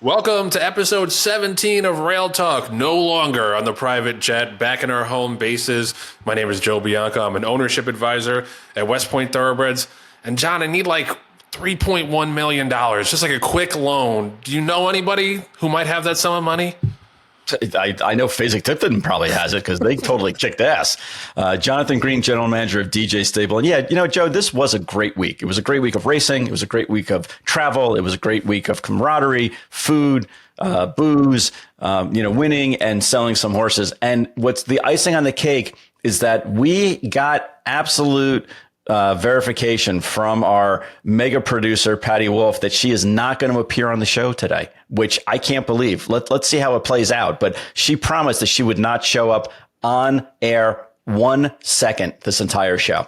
Welcome to episode 17 of Rail Talk, no longer on the private jet, back in our home bases. My name is Joe Bianca. I'm an ownership advisor at West Point Thoroughbreds. And John, I need like $3.1 million, just like a quick loan. Do you know anybody who might have that sum of money? I know Fasig-Tipton probably has it because they totally kicked ass. Jonathan Green, general manager of DJ Stable. And yeah, Joe, this was a great week. It was a great week of racing. It was a great week of travel. It was a great week of camaraderie, food, booze, winning and selling some horses. And what's the icing on the cake is that we got absolute verification from our mega producer, Patty Wolf, that she is not going to appear on the show today, which I can't believe. Let's see how it plays out. But she promised that she would not show up on air 1 second this entire show.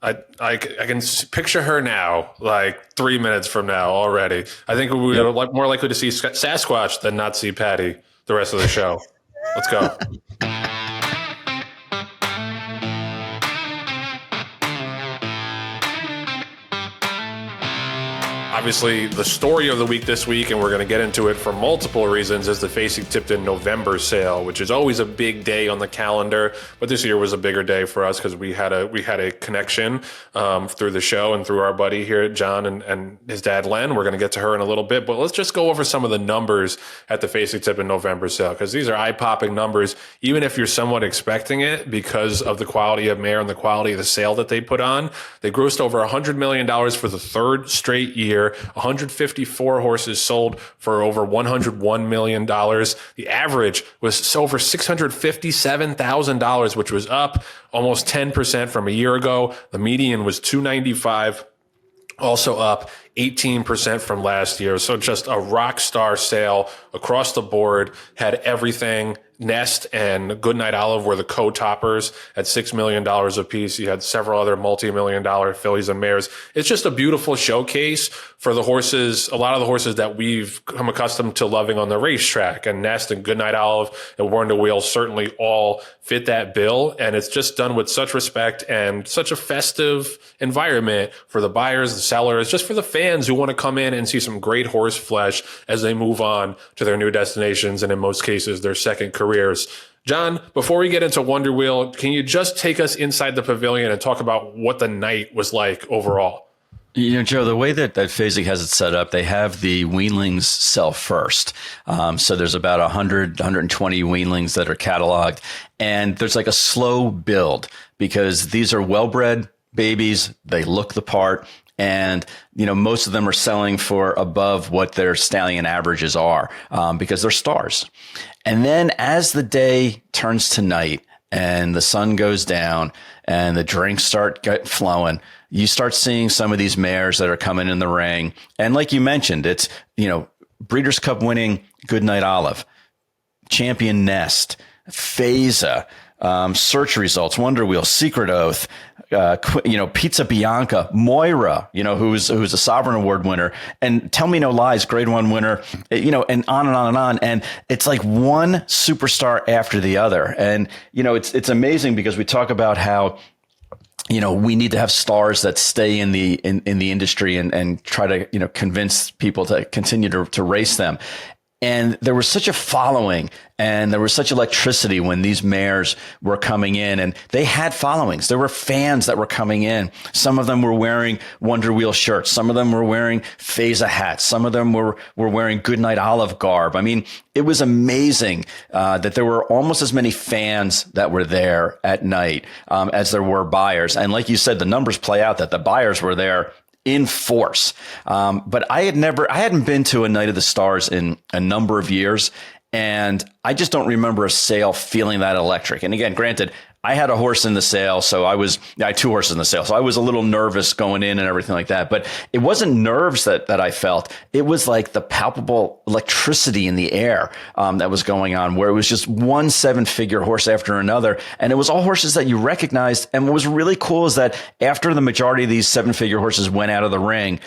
I can picture her now, like 3 minutes from now already. I think we're more likely to see Sasquatch than not see Patty the rest of the show. Let's go. Obviously, the story of the week this week, and we're going to get into it for multiple reasons, is the Fasig-Tipton November sale, which is always a big day on the calendar. But this year was a bigger day for us because we had a connection through the show and through our buddy here, John, and his dad, Len. We're going to get to her in a little bit, but let's just go over some of the numbers at the Fasig-Tipton November sale, because these are eye-popping numbers, even if you're somewhat expecting it because of the quality of mare and the quality of the sale that they put on. They grossed over $100 million for the third straight year. 154 horses sold for over $101 million. The average was over $657,000, which was up almost 10% from a year ago. The median was $295, also up 18% from last year. So just a rock star sale across the board, had everything. Nest and Goodnight Olive were the co-toppers at $6 million apiece. You had several other multi-million-dollar fillies and mares. It's just a beautiful showcase for the horses, a lot of the horses that we've come accustomed to loving on the racetrack. And Nest and Goodnight Olive and Warren the Wheel certainly all fit that bill. And it's just done with such respect and such a festive environment for the buyers, the sellers, just for the fans who want to come in and see some great horse flesh as they move on to their new destinations and in most cases their second careers. John, before we get into Wonder Wheel, can you just take us inside the pavilion and talk about what the night was like overall? Joe, the way that Fasig has it set up, they have the weanlings sell first. So there's about 100, 120 weanlings that are cataloged. And there's like a slow build because these are well-bred babies. They look the part. And, most of them are selling for above what their stallion averages are because they're stars. And then as the day turns to night and the sun goes down and the drinks start flowing, you start seeing some of these mares that are coming in the ring. And like you mentioned, it's, Breeders' Cup winning Goodnight Olive, Champion Nest, Phasa, Search Results, Wonder Wheel, Secret Oath, Pizza Bianca, Moira, who's a Sovereign Award winner, and Tell Me No Lies, Grade 1 winner, and on and on and on. And it's like one superstar after the other. And, it's amazing because we talk about how, we need to have stars that stay in the industry and try to, convince people to continue to race them. And there was such a following and there was such electricity when these mares were coming in, and they had followings. There were fans that were coming in. Some of them were wearing Wonder Wheel shirts. Some of them were wearing Phasa hats. Some of them were wearing Goodnight Olive garb. I mean, it was amazing that there were almost as many fans that were there at night as there were buyers. And like you said, the numbers play out that the buyers were there in force. But I hadn't been to a Night of the Stars in a number of years, and I just don't remember a sale feeling that electric. And again, granted, I had a horse in the sale, so I had two horses in the sale, so I was a little nervous going in and everything like that. But it wasn't nerves that I felt. It was like the palpable electricity in the air that was going on, where it was just one seven-figure horse after another. And it was all horses that you recognized. And what was really cool is that after the majority of these seven-figure horses went out of the ring,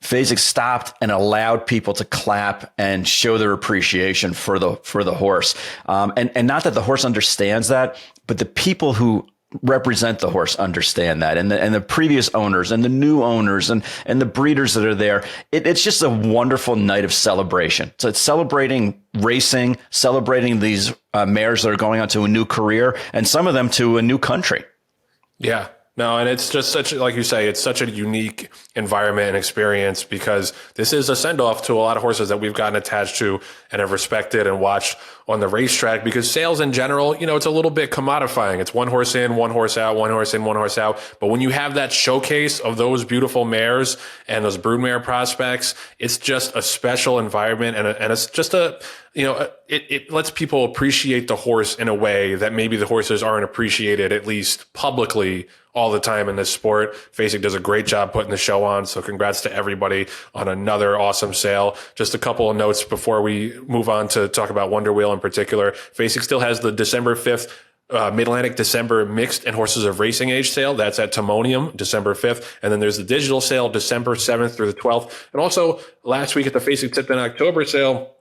Fasig stopped and allowed people to clap and show their appreciation for the horse. And not that the horse understands that, but the people who represent the horse understand that, and the previous owners and the new owners and the breeders that are there. It's just a wonderful night of celebration. So it's celebrating racing, celebrating these mares that are going on to a new career, and some of them to a new country. Yeah. No, and it's just such, like you say, it's such a unique environment and experience, because this is a send-off to a lot of horses that we've gotten attached to and have respected and watched on the racetrack, because sales in general, it's a little bit commodifying. It's one horse in, one horse out, one horse in, one horse out. But when you have that showcase of those beautiful mares and those broodmare prospects, it's just a special environment, and it's just it lets people appreciate the horse in a way that maybe the horses aren't appreciated, at least publicly, all the time in this sport. Fasig does a great job putting the show on. So congrats to everybody on another awesome sale. Just a couple of notes before we move on to talk about Wonder Wheel in particular. Fasig still has the December 5th Mid-Atlantic December mixed and horses of racing age sale. That's at Timonium, December 5th. And then there's the digital sale, December 7th through the 12th. And also last week at the Fasig-Tipton October sale,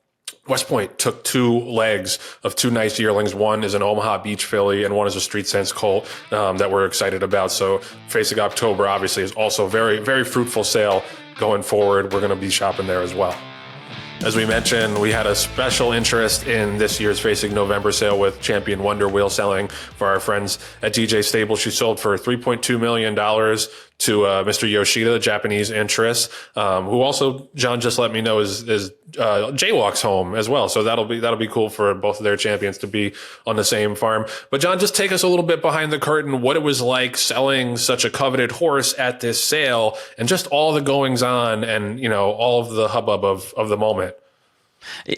West Point took 2 legs of 2 nice yearlings. One is an Omaha Beach filly, and one is a Street Sense colt that we're excited about. So Fasig October obviously is also very, very fruitful sale going forward. We're going to be shopping there as well. As we mentioned, we had a special interest in this year's Fasig November sale with Champion Wonder Wheel selling for our friends at DJ Stable. She sold for $3.2 million to Mr. Yoshida, the Japanese interest, who also, John just let me know, is Jaywalk's home as well. So that'll be cool for both of their champions to be on the same farm. But John, just take us a little bit behind the curtain, what it was like selling such a coveted horse at this sale, and just all the goings on and, all of the hubbub of the moment.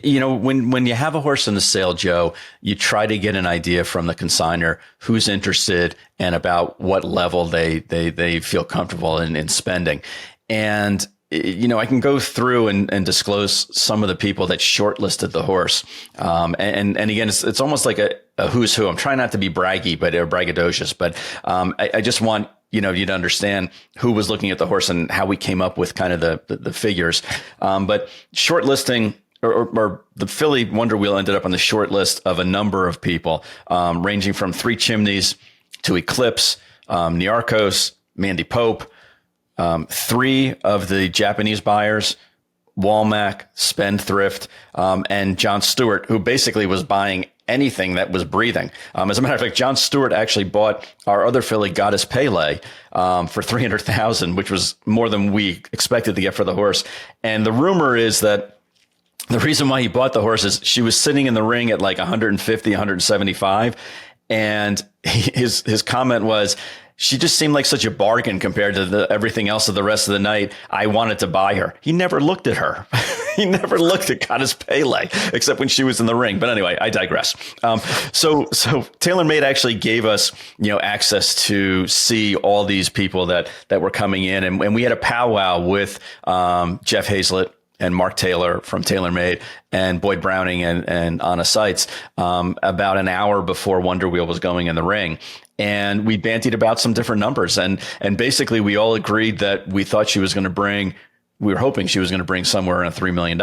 When you have a horse in the sale, Joe, you try to get an idea from the consignor who's interested and about what level they feel comfortable in spending. And, I can go through and disclose some of the people that shortlisted the horse. And again, it's almost like a who's who. I'm trying not to be braggy, or braggadocious, but I just want you to understand who was looking at the horse and how we came up with kind of the figures. But shortlisting, or the filly Wonder Wheel ended up on the short list of a number of people, ranging from Three Chimneys to Eclipse, Niarchos, Mandy Pope, 3 of the Japanese buyers, Walmack, Spendthrift, and John Stewart, who basically was buying anything that was breathing. As a matter of fact, John Stewart actually bought our other filly, Goddess Pele, for $300,000, which was more than we expected to get for the horse. And the rumor is that the reason why he bought the horse is she was sitting in the ring at like 150, 175. And his comment was, she just seemed like such a bargain compared to everything else of the rest of the night. I wanted to buy her. He never looked at her. He never looked at Goddess Pele, except when she was in the ring. But anyway, I digress. So TaylorMade actually gave us, access to see all these people that were coming in. And we had a powwow with Jeff Hazlett and Mark Taylor from TaylorMade and Boyd Browning and Anna Seitz about an hour before Wonder Wheel was going in the ring. And we bantied about some different numbers. And basically we all agreed that we thought we were hoping she was going to bring somewhere around $3 million.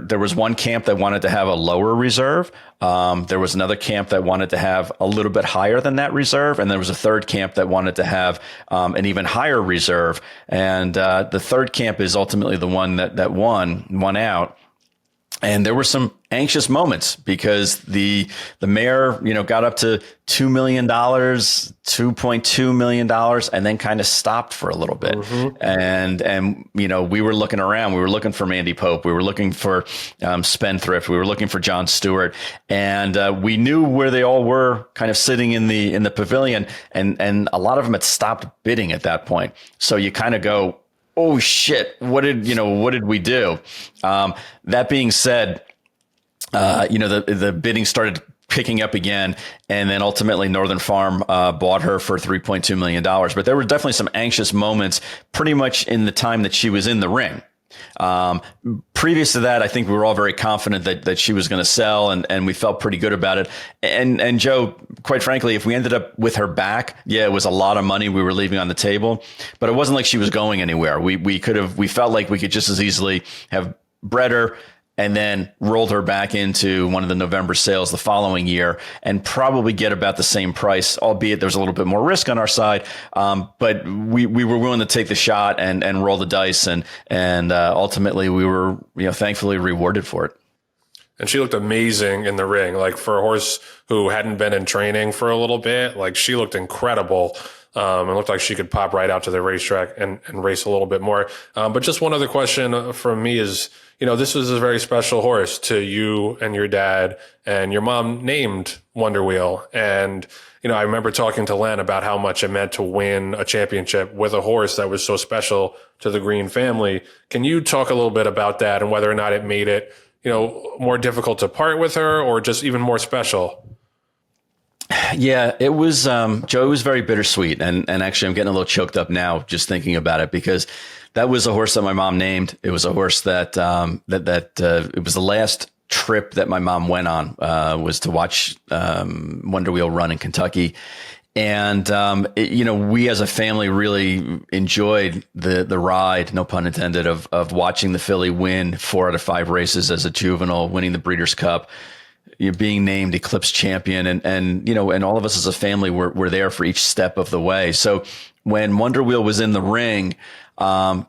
There was one camp that wanted to have a lower reserve. There was another camp that wanted to have a little bit higher than that reserve. And there was a third camp that wanted to have an even higher reserve. And the third camp is ultimately the one that won out. And there were some anxious moments because the mare, got up to $2 million, $2.2 million, and then kind of stopped for a little bit. Mm-hmm. And we were looking around. We were looking for Mandy Pope. We were looking for Spendthrift. We were looking for John Stewart. And we knew where they all were kind of sitting in the pavilion. And a lot of them had stopped bidding at that point. So you kind of go, oh shit, what did we do? That being said, the bidding started picking up again, and then ultimately Northern Farm bought her for $3.2 million. But there were definitely some anxious moments pretty much in the time that she was in the ring. Previous to that, I think we were all very confident that she was going to sell, and we felt pretty good about it. And Joe, quite frankly, if we ended up with her back, yeah, it was a lot of money we were leaving on the table, but it wasn't like she was going anywhere. We felt like we could just as easily have bred her, and then rolled her back into one of the November sales the following year and probably get about the same price, albeit there's a little bit more risk on our side. But we were willing to take the shot and roll the dice. And ultimately we were, thankfully rewarded for it. And she looked amazing in the ring. Like, for a horse who hadn't been in training for a little bit, like, she looked incredible. It looked like she could pop right out to the racetrack and race a little bit more. But just one other question from me is, this was a very special horse to you and your dad, and your mom named Wonder Wheel. And, I remember talking to Len about how much it meant to win a championship with a horse that was so special to the Green family. Can you talk a little bit about that and whether or not it made it, more difficult to part with her, or just even more special? Yeah, it was, Joe, it was very bittersweet. And actually I'm getting a little choked up now just thinking about it, because that was a horse that my mom named. It was a horse that, it was the last trip that my mom went on, was to watch, Wonder Wheel run in Kentucky. And, we as a family really enjoyed the ride, no pun intended, of watching the filly win 4 out of 5 races as a juvenile, winning the Breeders' Cup, being named Eclipse champion. And all of us as a family were there for each step of the way. So when Wonder Wheel was in the ring,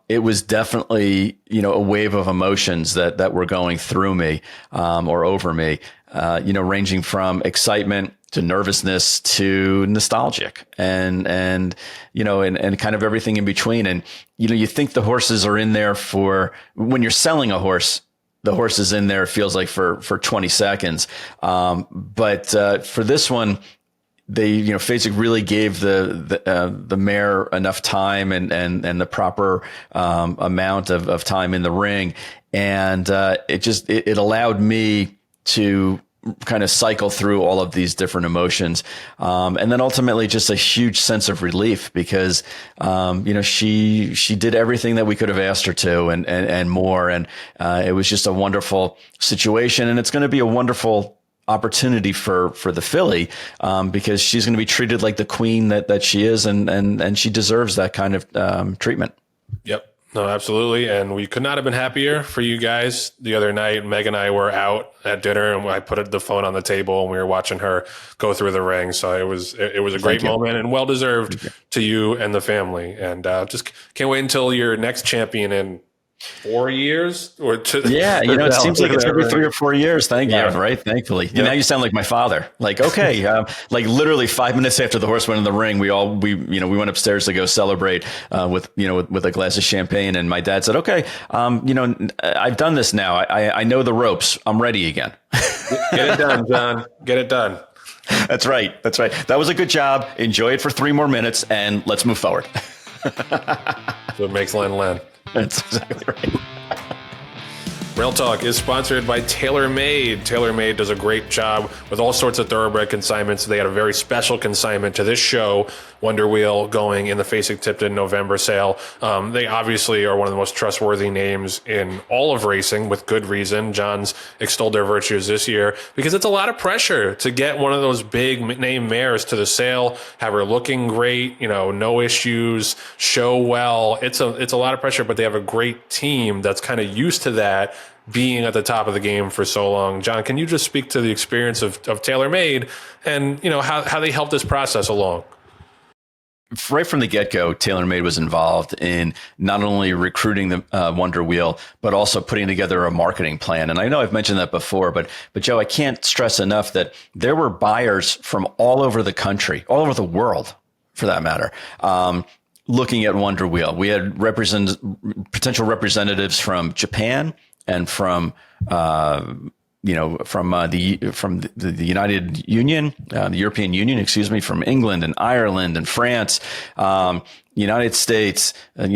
it was definitely, a wave of emotions that were going through me, or over me, ranging from excitement to nervousness to nostalgic and kind of everything in between. And, you think the horses are in there when you're selling a horse, the horse is in there, it feels like for 20 seconds. But for this one, they, Fasig really gave the mare enough time and the proper amount of time in the ring. And it allowed me to kind of cycle through all of these different emotions. And then ultimately just a huge sense of relief because, she did everything that we could have asked her to and more. And, it was just a wonderful situation, and it's going to be a wonderful opportunity for the filly, because she's going to be treated like the queen that she is. And she deserves that kind of, treatment. Yep. No, absolutely. And we could not have been happier for you guys. The other night, Meg and I were out at dinner, and I put the phone on the table and we were watching her go through the ring. So it was a great moment, and well deserved to you and the family. And just can't wait until your next champion in 4 years or it seems like it's every 3 or 4 years. Thank you. Right. Thankfully. Now you sound like my father. Like, okay. Like literally 5 minutes after the horse went in the ring, we went upstairs to go celebrate, with a glass of champagne. And my dad said, okay, I've done this now. I know the ropes. I'm ready again. Get it done, John. Get it done. That's right. That was a good job. Enjoy it for 3 more minutes and let's move forward. That's what makes Len. That's exactly right. Rail Talk is sponsored by TaylorMade. TaylorMade does a great job with all sorts of thoroughbred consignments. They had a very special consignment to this show, Wonder Wheel, going in the Fasig-Tipton November sale. They obviously are one of the most trustworthy names in all of racing, with good reason. John's extolled their virtues this year because it's a lot of pressure to get one of those big name mares to the sale, have her looking great, no issues, show well. It's a lot of pressure, but they have a great team that's kind of used to that, being at the top of the game for so long. John, can you just speak to the experience of TaylorMade and, how they helped this process along? Right from the get-go, TaylorMade was involved in not only recruiting the Wonder Wheel, but also putting together a marketing plan. And I know I've mentioned that before, but Joe, I can't stress enough that there were buyers from all over the country, all over the world, for that matter, looking at Wonder Wheel. We had potential representatives from Japan and from the United Union, the European Union, from England and Ireland and France, United States,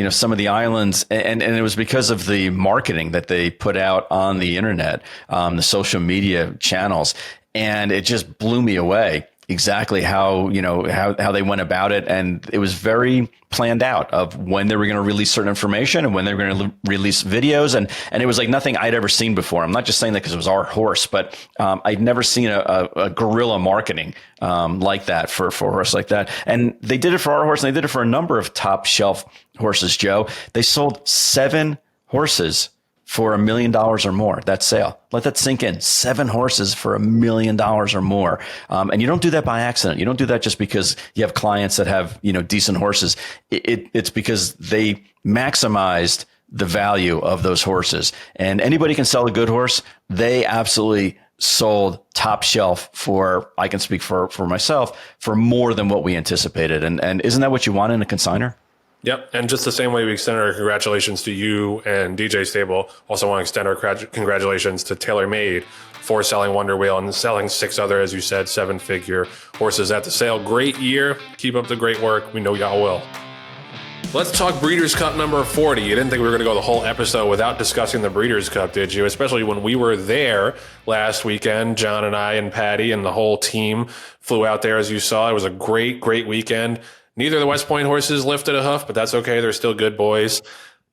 some of the islands. And it was because of the marketing that they put out on the internet, the social media channels. And it just blew me away exactly how they went about it. And it was very planned out of when they were going to release certain information and when they were going to release videos. And it was like nothing I'd ever seen before. I'm not just saying that because it was our horse, but I'd never seen a guerrilla marketing like that for a horse like that. And they did it for our horse, and they did it for a number of top shelf horses, Joe. They sold 7 horses for $1 million or more, that sale. Let that sink in. 7 horses for $1 million or more. And you don't do that by accident. You don't do that just because you have clients that have, decent horses. It's because they maximized the value of those horses. And anybody can sell a good horse. They absolutely sold top shelf for, I can speak for myself, for more than what we anticipated. And isn't that what you want in a consignor? Yep. And just the same way we extend our congratulations to you and DJ Stable, also want to extend our congratulations to TaylorMade for selling Wonder Wheel and selling 6 other, as you said, 7-figure horses at the sale. Great year. Keep up the great work. We know y'all will. Let's talk Breeders' Cup number 40. You didn't think we were going to go the whole episode without discussing the Breeders' Cup, did you? Especially when we were there last weekend. John and I and Patty and the whole team flew out there, as you saw. It was a great, great weekend. Neither of the West Point horses lifted a hoof, but that's okay. They're still good boys.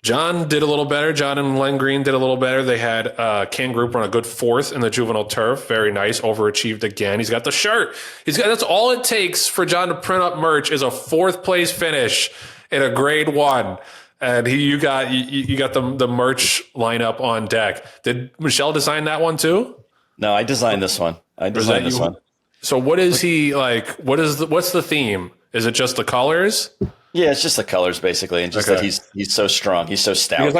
John did a little better. John and Len Green did a little better. They had Ken Group run a good 4th in the juvenile turf. Very nice. Overachieved again. He's got the shirt. That's all it takes for John to print up merch is a 4th place finish in a grade 1. And you got the merch lineup on deck. Did Michelle design that one too? No, I designed this one. One. So what is he like? What's the theme? Is it just the colors? Yeah, it's just the colors basically, and just that he's so strong, he's so stout. Because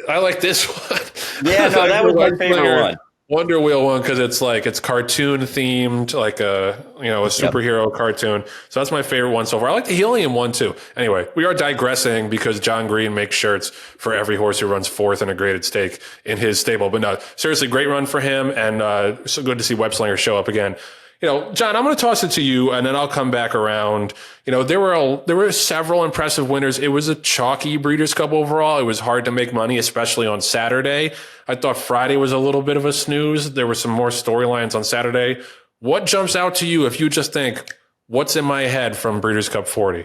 I like this one. Yeah, no, that was my favorite one. Wonder Wheel one because it's cartoon themed, like a superhero cartoon. So that's my favorite one so far. I like the helium one too. Anyway, we are digressing because John Green makes shirts for every horse who runs 4th in a graded stake in his stable. But no, seriously, great run for him, and so good to see Web Slinger show up again. John, I'm going to toss it to you, and then I'll come back around. There were several impressive winners. It was a chalky Breeders' Cup overall. It was hard to make money, especially on Saturday. I thought Friday was a little bit of a snooze. There were some more storylines on Saturday. What jumps out to you if you just think, what's in my head from Breeders' Cup 40?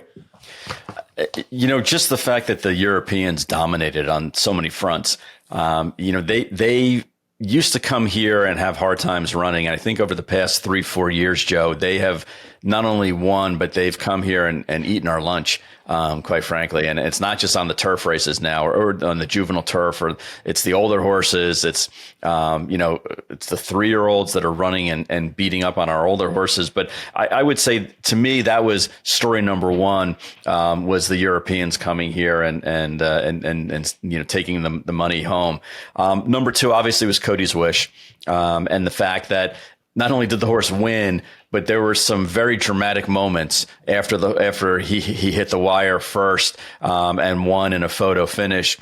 Just the fact that the Europeans dominated on so many fronts. They used to come here and have hard times running. And I think over the past 3-4 years, Joe, they have not only won, but they've come here and eaten our lunch, quite frankly. And it's not just on the turf races now or on the juvenile turf, or it's the older horses. It's, it's the 3-year-olds that are running and beating up on our older horses. But I would say, to me, that was story number 1, was the Europeans coming here and taking the money home. Number 2, obviously, was Cody's Wish, and the fact that not only did the horse win, but there were some very dramatic moments after he hit the wire first, and won in a photo finish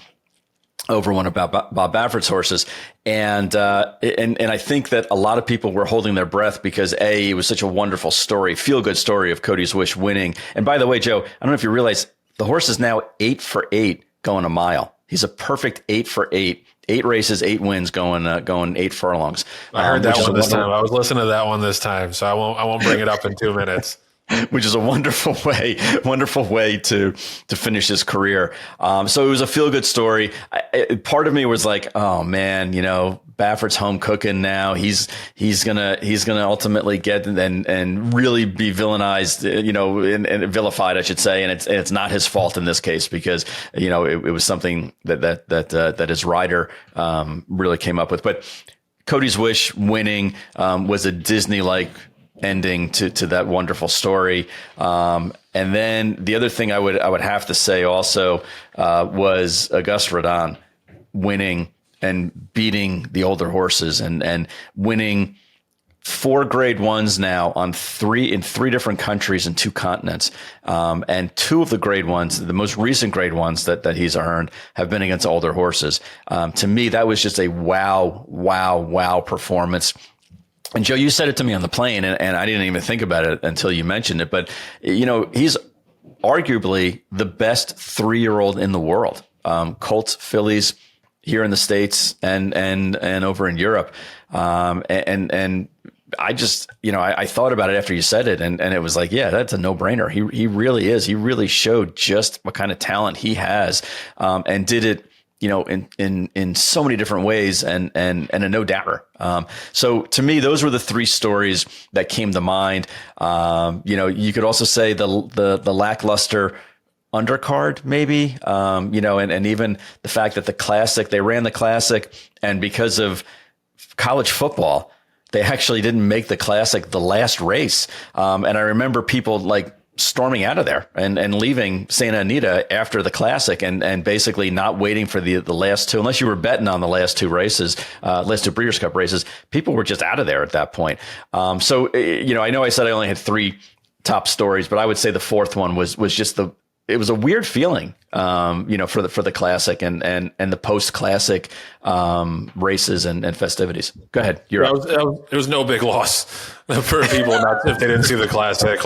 over one of Bob Baffert's horses. And I think that a lot of people were holding their breath because it was such a wonderful story, feel good story of Cody's Wish winning. And by the way, Joe, I don't know if you realize the horse is now 8 for 8 going a mile. He's a perfect 8 for 8. 8 races, 8 wins, going 8 furlongs. I heard that one this time. I was listening to that one this time, so I won't bring it up in 2 minutes. Which is a wonderful way to finish his career. So it was a feel good story. Part of me was like, oh man, Baffert's home cooking now. He's gonna ultimately get and really be villainized, and vilified, I should say. And it's not his fault in this case because it was something that his rider really came up with. But Cody's Wish winning was a Disney-like ending to that wonderful story. And then the other thing I would have to say also was Auguste Rodin winning and beating the older horses and winning 4 grade 1s now in 3 different countries and 2 continents. And 2 of the grade 1s, the most recent grade 1s that he's earned, have been against older horses. To me, that was just a wow performance. And Joe, you said it to me on the plane, and I didn't even think about it until you mentioned it. But, he's arguably the best 3-year-old in the world. Colts, fillies here in the States and over in Europe. And I just, I thought about it after you said it, and it was like, yeah, that's a no-brainer. He really is. He really showed just what kind of talent he has, and did it, in so many different ways, and a no doubter. So to me, those were the 3 stories that came to mind. You could also say the lackluster undercard, maybe, and even the fact that they ran the Classic, and because of college football, they actually didn't make the Classic the last race. And I remember people like storming out of there and leaving Santa Anita after the Classic and basically not waiting for the last two, unless you were betting on the last two races, last two Breeders' Cup races. People were just out of there at that point. I know I said I only had three top stories, but I would say the fourth one was just it was a weird feeling, for the Classic and the post-Classic races and festivities. Go ahead. You're up. It was no big loss for people if they didn't see the Classic.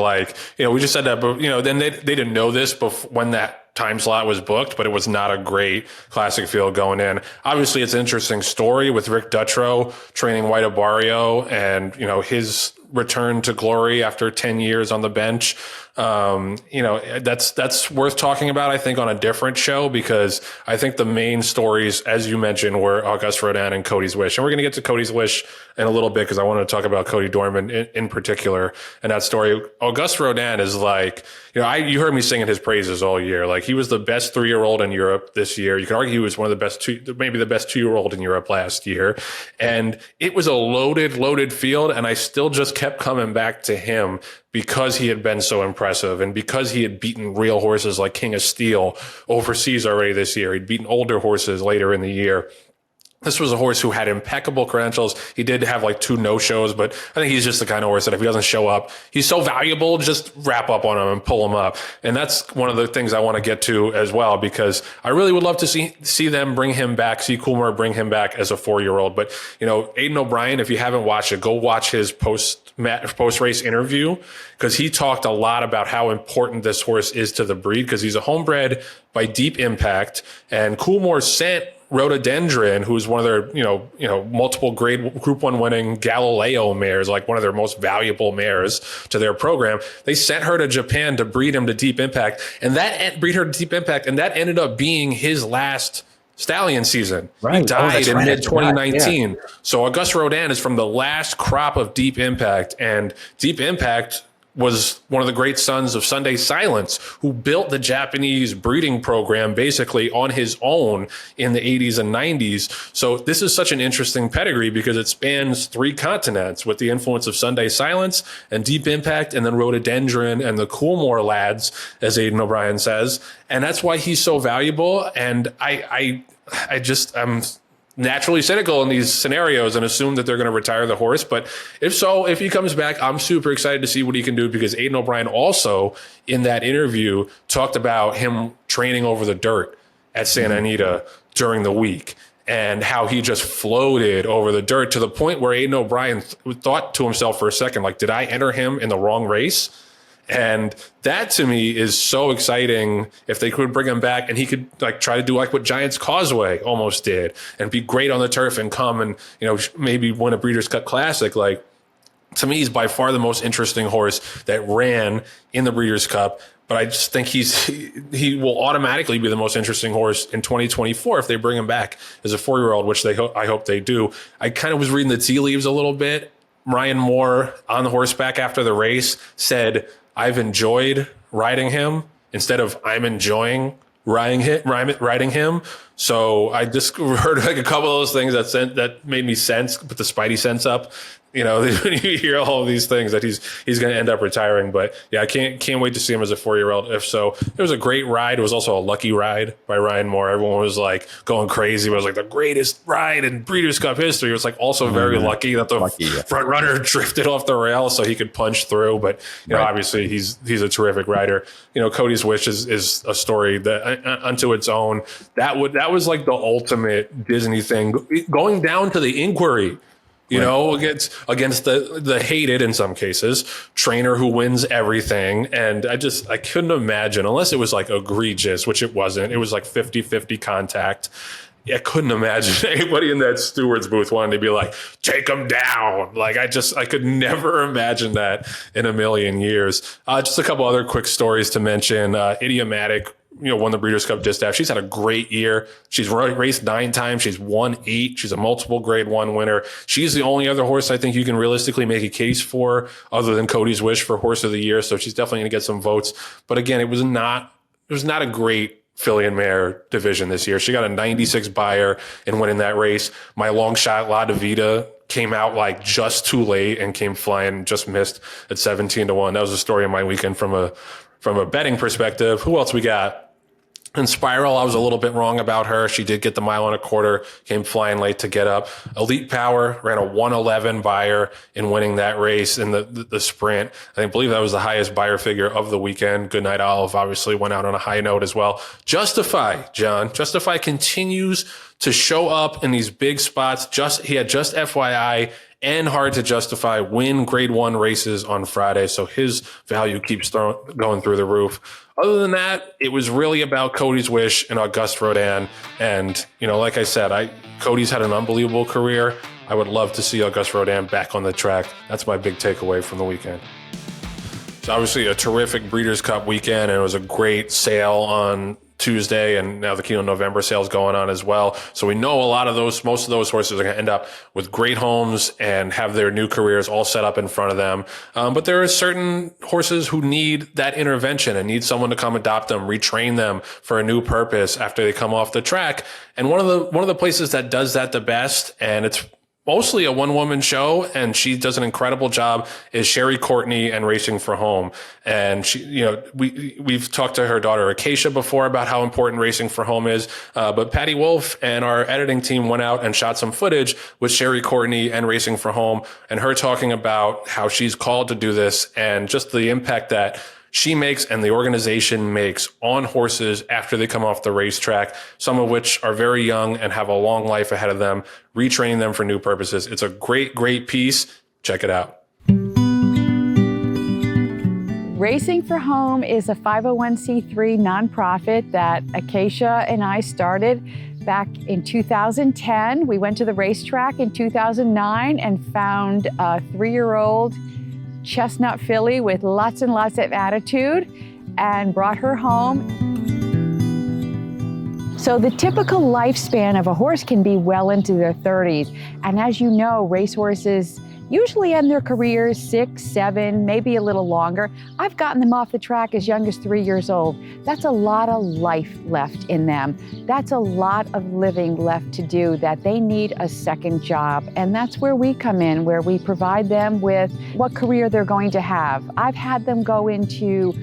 We just said that, but then they didn't know this when that time slot was booked, but it was not a great Classic field going in. Obviously, it's an interesting story with Rick Dutrow training White Barrio and his return to glory after 10 years on the bench. That's worth talking about, I think, on a different show, because I think the main stories, as you mentioned, were Auguste Rodin and Cody's Wish. And we're going to get to Cody's Wish in a little bit, because I want to talk about Cody Dorman in particular and that story. Auguste Rodin is you heard me singing his praises all year. He was the best 3-year-old in Europe this year. You could argue he was one of the best maybe the best 2-year-old in Europe last year. And it was a loaded field. And I still just kept coming back to him because he had been so impressive and because he had beaten real horses like King of Steel overseas already this year. He'd beaten older horses later in the year. This was a horse who had impeccable credentials. He did have 2 no-shows, but I think he's just the kind of horse that if he doesn't show up, he's so valuable, just wrap up on him and pull him up. And that's one of the things I want to get to as well, because I really would love to see them bring him back, see Coolmore bring him back as a 4-year-old. But, Aidan O'Brien, if you haven't watched it, go watch his post-race interview, because he talked a lot about how important this horse is to the breed, because he's a homebred by Deep Impact, and Coolmore sent Rhododendron, who's one of their, multiple grade Group 1 winning Galileo mares, one of their most valuable mares to their program. They sent her to Japan to breed him to Deep Impact, and that ended up being his last stallion season. Right. He died in mid 2019. Yeah. So Auguste Rodin is from the last crop of Deep Impact, and Deep Impact was one of the great sons of Sunday Silence, who built the Japanese breeding program basically on his own in the 80s and 90s. So this is such an interesting pedigree because it spans 3 continents with the influence of Sunday Silence and Deep Impact, and then Rhododendron and the Coolmore lads, as Aidan O'Brien says. And that's why he's so valuable. And I'm naturally cynical in these scenarios and assume that they're going to retire the horse. But if he comes back, I'm super excited to see what he can do, because Aidan O'Brien also in that interview talked about him training over the dirt at Santa Anita during the week and how he just floated over the dirt to the point where Aidan O'Brien thought to himself for a second, did I enter him in the wrong race? And that to me is so exciting if they could bring him back and he could try to do what Giants Causeway almost did and be great on the turf and come and, maybe win a Breeders' Cup Classic. To me, he's by far the most interesting horse that ran in the Breeders' Cup. But I just think he will automatically be the most interesting horse in 2024 if they bring him back as a 4-year-old, which I hope they do. I kind of was reading the tea leaves a little bit. Ryan Moore on the horseback after the race said, "I've enjoyed riding him," instead of "I'm enjoying riding him." So I just heard a couple of those things that made me put the Spidey sense up. When you hear all of these things that he's going to end up retiring. But yeah, I can't wait to see him as a 4-year-old. If so, it was a great ride. It was also a lucky ride by Ryan Moore. Everyone was going crazy. It was the greatest ride in Breeders' Cup history. It was also very lucky that the front runner drifted off the rail so he could punch through. But obviously he's a terrific rider. Cody's Wish is a story that unto its own. That was the ultimate Disney thing, going down to the inquiry. Against the hated, in some cases, trainer who wins everything. And I couldn't imagine, unless it was egregious, which it wasn't. It was 50-50 contact. I couldn't imagine anybody in that steward's booth wanting to be take him down. I could never imagine that in a million years. Just a couple other quick stories to mention. Idiomatic, won the Breeders' Cup Distaff. She's had a great year. She's raced 9 times. She's won 8. She's a multiple grade 1 winner. She's the only other horse I think you can realistically make a case for other than Cody's Wish for horse of the year. So she's definitely going to get some votes. But again, it was was not a great filly and mare division this year. She got a 96 buyer in winning that race. My long shot, La Divita, came out like just too late and came flying, just missed at 17-1. That was the story of my weekend from a betting perspective. Who else we got? And Spiral, I was a little bit wrong about her. She did get the 1.25 miles, came flying late to get up. Elite Power ran a 111 buyer in winning that race in the sprint. I believe that was the highest buyer figure of the weekend. Goodnight Olive obviously went out on a high note as well. Justify, John. Justify continues to show up in these big spots. He had just FYI and Hard to Justify win grade 1 races on Friday. So his value keeps going through the roof. Other than that, it was really about Cody's Wish and Auguste Rodin. And, like I said, Cody's had an unbelievable career. I would love to see Auguste Rodin back on the track. That's my big takeaway from the weekend. It's obviously a terrific Breeders' Cup weekend, and it was a great sale on Tuesday, and now the Keeneland November sale's going on as well. So we know most of those horses are going to end up with great homes and have their new careers all set up in front of them. But there are certain horses who need that intervention and need someone to come adopt them, retrain them for a new purpose after they come off the track. And one of the places that does that the best, and it's mostly a one-woman show, and she does an incredible job, is Sherry Courtney and Racing for Home. And she, we've talked to her daughter Acacia before about how important Racing for Home is. But Patty Wolf and our editing team went out and shot some footage with Sherry Courtney and Racing for Home, and her talking about how she's called to do this and just the impact that she makes and the organization makes on horses after they come off the racetrack, some of which are very young and have a long life ahead of them, retraining them for new purposes. It's a great, great piece. Check it out. Racing for Home is a 501c3 nonprofit that Acacia and I started back in 2010. We went to the racetrack in 2009 and found a 3-year-old chestnut filly with lots and lots of attitude and brought her home. So the typical lifespan of a horse can be well into their 30s. And as you know, racehorses usually end their careers 6, 7, maybe a little longer. I've gotten them off the track as young as 3 years old. That's a lot of life left in them. That's a lot of living left to do that they need a second job. And that's where we come in, where we provide them with what career they're going to have. I've had them go into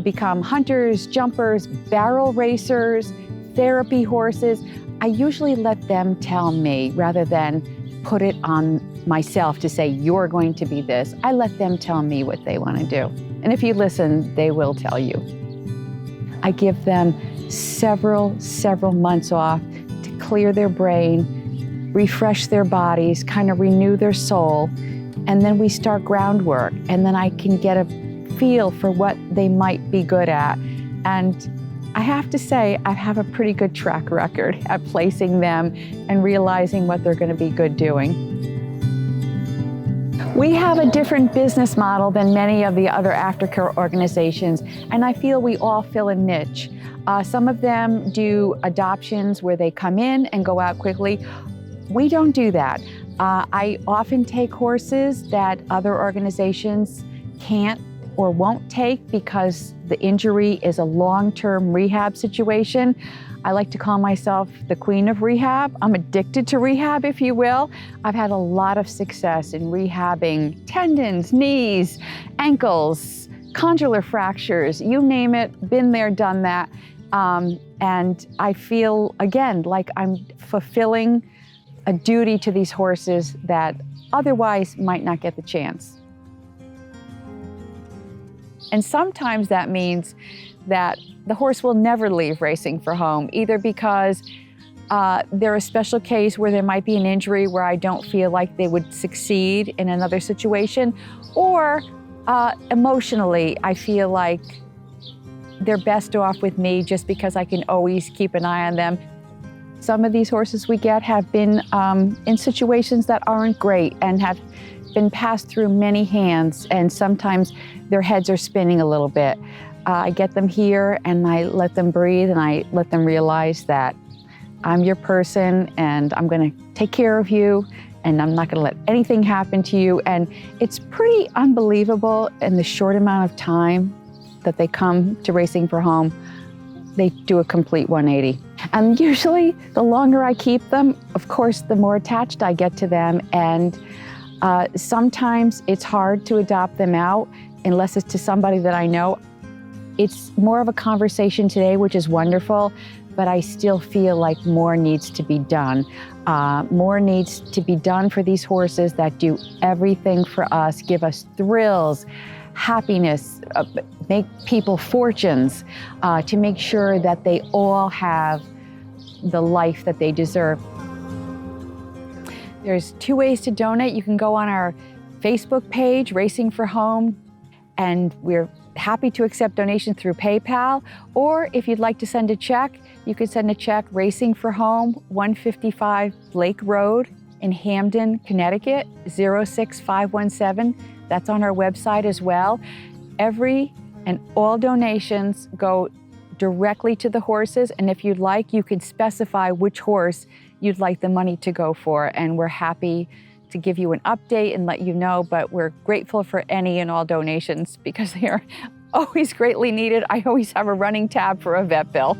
become hunters, jumpers, barrel racers, therapy horses. I usually let them tell me rather than put it on myself to say, you're going to be this. I let them tell me what they want to do. And if you listen, they will tell you. I give them several months off to clear their brain, refresh their bodies, kind of renew their soul. And then we start groundwork. And then I can get a feel for what they might be good at. And I have to say, I have a pretty good track record at placing them and realizing what they're going to be good doing. We have a different business model than many of the other aftercare organizations, and I feel we all fill a niche. Some of them do adoptions where they come in and go out quickly. We don't do that. I often take horses that other organizations can't or won't take because the injury is a long-term rehab situation. I like to call myself the queen of rehab. I'm addicted to rehab, if you will. I've had a lot of success in rehabbing tendons, knees, ankles, condylar fractures, you name it, been there, done that. And I feel, again, like I'm fulfilling a duty to these horses that otherwise might not get the chance. And sometimes that means that the horse will never leave Racing for Home, either because they're a special case where there might be an injury where I don't feel like they would succeed in another situation, or emotionally, I feel like they're best off with me just because I can always keep an eye on them. Some of these horses we get have been in situations that aren't great and have been passed through many hands, and sometimes their heads are spinning a little bit. I get them here and I let them breathe and I let them realize that I'm your person and I'm going to take care of you and I'm not going to let anything happen to you. And it's pretty unbelievable in the short amount of time that they come to Racing for Home, they do a complete 180. And usually the longer I keep them, of course, the more attached I get to them. And sometimes it's hard to adopt them out unless it's to somebody that I know. It's more of a conversation today, which is wonderful, but I still feel like more needs to be done. More needs to be done for these horses that do everything for us, give us thrills, happiness, make people fortunes, to make sure that they all have the life that they deserve. There's 2 ways to donate. You can go on our Facebook page, Racing for Home, and we're happy to accept donations through PayPal. Or if you'd like to send a check, you could send a check, Racing for Home, 155 Lake Road in Hamden, Connecticut, 06517. That's on our website as well. Every and all donations go directly to the horses, and if you'd like, you can specify which horse you'd like the money to go for, and we're happy to give you an update and let you know, but we're grateful for any and all donations because they are always greatly needed. I always have a running tab for a vet bill.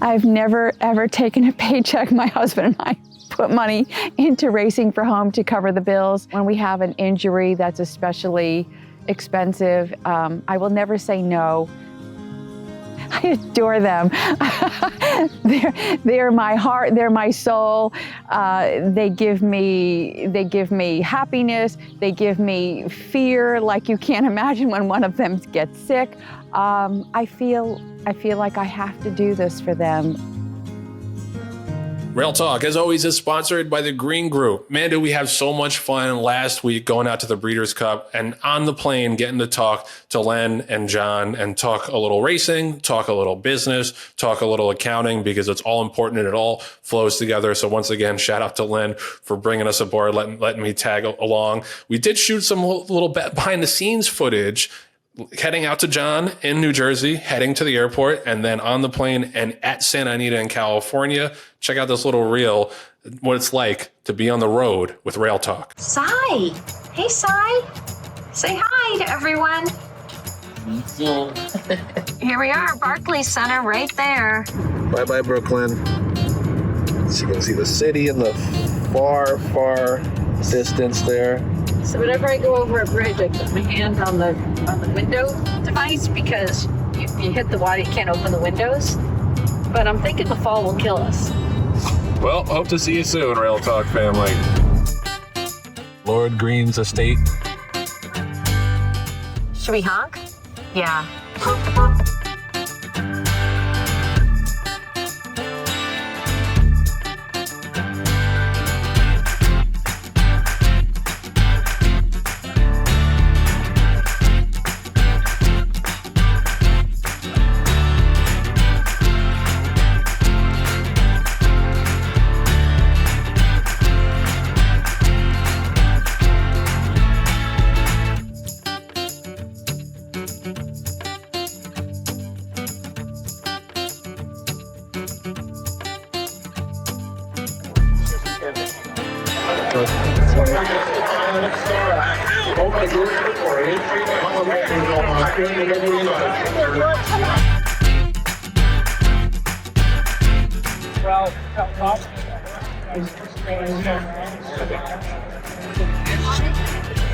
I've never, ever taken a paycheck. My husband and I put money into Racing for Home to cover the bills. When we have an injury that's especially expensive, I will never say no. I adore them. They're my heart, they're my soul. They give me happiness, they give me fear like you can't imagine when one of them gets sick. I feel like I have to do this for them. Rail Talk, as always, is sponsored by the Green Group. Man, did we have so much fun last week going out to the Breeders' Cup and on the plane getting to talk to Len and John and talk a little racing, talk a little business, talk a little accounting, because it's all important and it all flows together. So once again, shout out to Len for bringing us aboard, letting me tag along. We did shoot some little behind the scenes footage heading out to John in New Jersey, heading to the airport, and then on the plane and at Santa Anita in California. Check out this little reel, what it's like to be on the road with Rail Talk. Cy! Hey, Cy! Say hi to everyone. Here we are, Barclays Center, right there. Bye-bye, Brooklyn. So you can see the city in the far, far distance there. So whenever I go over a bridge, I put my hand on the window device because if you hit the water, you can't open the windows. But I'm thinking the fall will kill us. Well, hope to see you soon, Rail Talk family. Lord Green's estate. Should we honk? Yeah.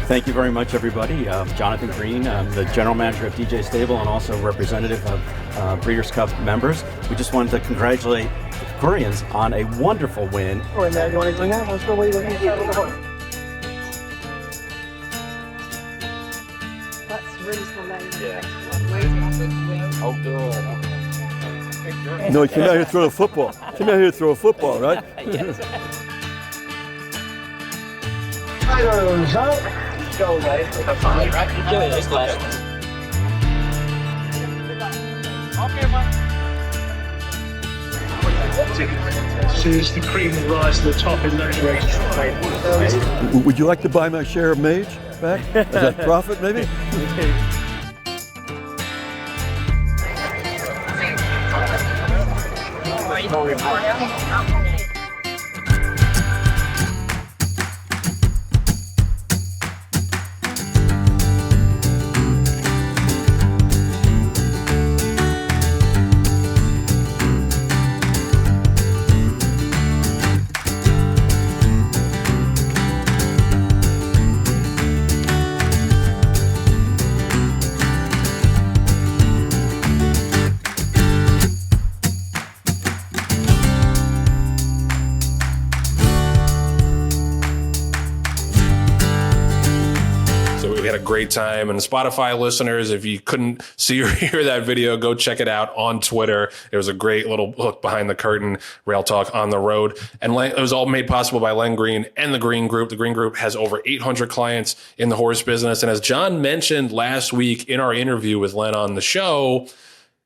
Thank you very much, everybody. Jonathan Green, I'm the general manager of DJ Stable and also representative of Breeders' Cup members. We just wanted to congratulate the Koreans on a wonderful win. No, he came out here to throw a football. Came out here to throw a football, right? So it's the cream that rise to the top in those races. Would you like to buy my share of Mage back? Is that profit, maybe? great time. And Spotify listeners, if you couldn't see or hear that video, go check it out on Twitter. It was a great little look behind the curtain, Rail Talk on the road. And it was all made possible by Len Green and the Green Group. The Green Group has over 800 clients in the horse business. And as John mentioned last week in our interview with Len on the show,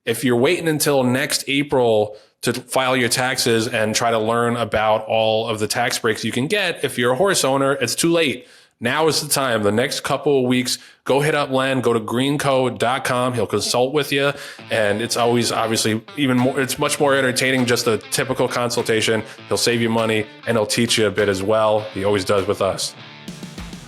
if you're waiting until next April to file your taxes and try to learn about all of the tax breaks you can get, if you're a horse owner, it's too late. Now is the time. The next couple of weeks, go hit up Len, go to greenco.com. He'll consult with you. And it's always obviously even more, it's much more entertaining, just a typical consultation. He'll save you money and he'll teach you a bit as well. He always does with us.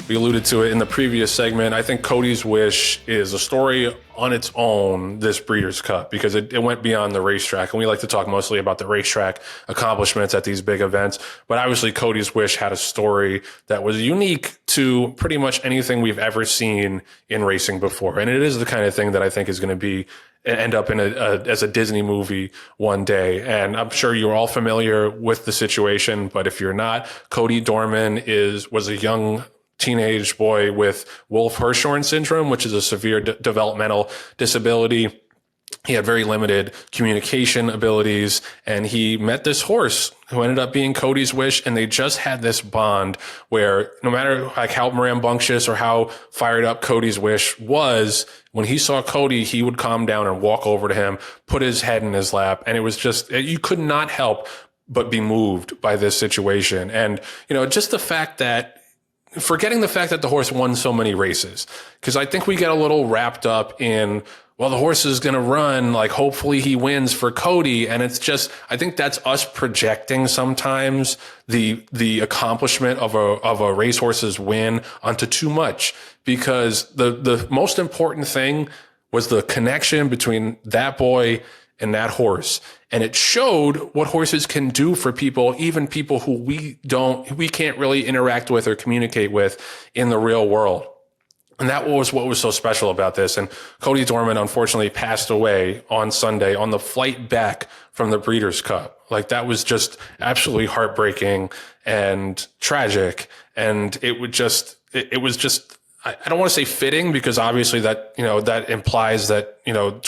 We alluded to it in the previous segment. I think Cody's Wish is a story on its own, this Breeders' Cup, because it went beyond the racetrack. And we like to talk mostly about the racetrack accomplishments at these big events. But obviously, Cody's Wish had a story that was unique to pretty much anything we've ever seen in racing before. And it is the kind of thing that I think is going to end up in as a Disney movie one day. And I'm sure you're all familiar with the situation, but if you're not, Cody Dorman was a young teenage boy with Wolff-Hirschhorn syndrome, which is a severe developmental disability. He had very limited communication abilities, and he met this horse who ended up being Cody's Wish, and they just had this bond where no matter like how rambunctious or how fired up Cody's Wish was, when he saw Cody, he would calm down and walk over to him, put his head in his lap, and it was just, you could not help but be moved by this situation. And, just the fact that, forgetting the fact that the horse won so many races, because I think we get a little wrapped up in, well, the horse is going to run, like hopefully he wins for Cody. And it's just, I think that's us projecting sometimes the accomplishment of a racehorse's win onto too much, because the most important thing was the connection between that boy and that horse. And it showed what horses can do for people, even people who we can't really interact with or communicate with in the real world. And that was what was so special about this. And Cody Dorman unfortunately passed away on Sunday on the flight back from the Breeders' Cup. Like, that was just absolutely heartbreaking and tragic. And it was just, I don't want to say fitting, because obviously that implies that,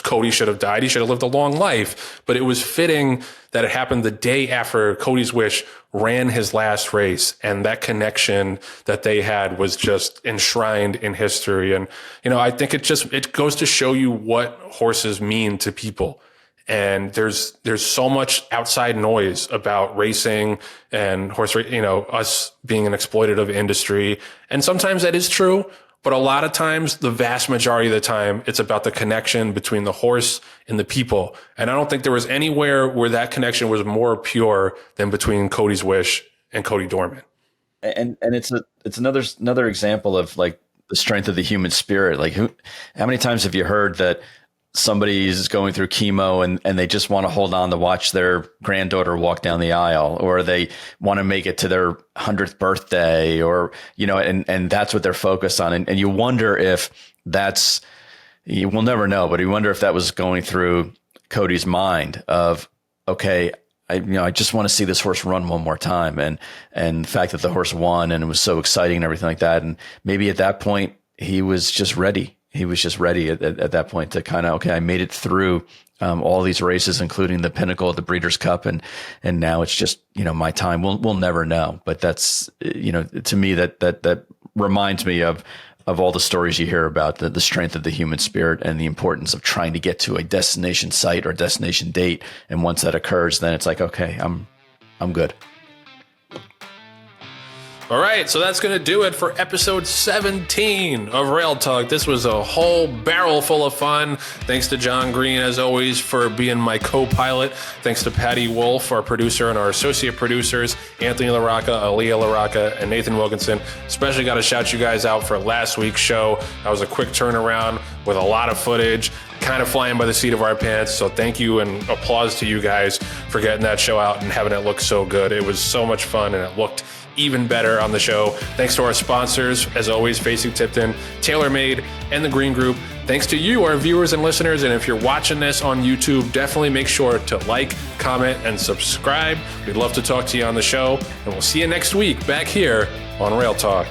Cody should have died. He should have lived a long life, but it was fitting that it happened the day after Cody's Wish ran his last race. And that connection that they had was just enshrined in history. And, I think it goes to show you what horses mean to people. And there's so much outside noise about racing and horse, us being an exploitative industry. And sometimes that is true, but a lot of times, the vast majority of the time, it's about the connection between the horse and the people. And I don't think there was anywhere where that connection was more pure than between Cody's Wish and Cody Dorman. And it's another example of like the strength of the human spirit. Like, how many times have you heard that somebody is going through chemo and they just want to hold on to watch their granddaughter walk down the aisle, or they want to make it to their 100th birthday, or, and that's what they're focused on. And you wonder if we'll never know, but you wonder if that was going through Cody's mind of, okay, I just want to see this horse run one more time. And the fact that the horse won and it was so exciting and everything like that. And maybe at that point he was just ready. He was just ready at that point to kind of, okay, I made it through all these races, including the pinnacle of the Breeders' Cup, and now it's just my time. We'll never know, but that's to me that reminds me of all the stories you hear about the strength of the human spirit and the importance of trying to get to a destination site or destination date, and once that occurs, then it's like, okay, I'm good. All right, so that's going to do it for episode 17 of Rail Talk. This was a whole barrel full of fun. Thanks to Jon Green, as always, for being my co-pilot. Thanks to Patty Wolf, our producer, and our associate producers, Anthony LaRocca, Aaliyah LaRocca, and Nathan Wilkinson. Especially got to shout you guys out for last week's show. That was a quick turnaround with a lot of footage, kind of flying by the seat of our pants. So thank you and applause to you guys for getting that show out and having it look so good. It was so much fun, and it looked even better on the show. Thanks to our sponsors, as always, Fasig-Tipton, TaylorMade, and the Green Group. Thanks to you, our viewers and listeners. And if you're watching this on YouTube, definitely make sure to like, comment, and subscribe. We'd love to talk to you on the show. And we'll see you next week back here on Rail Talk.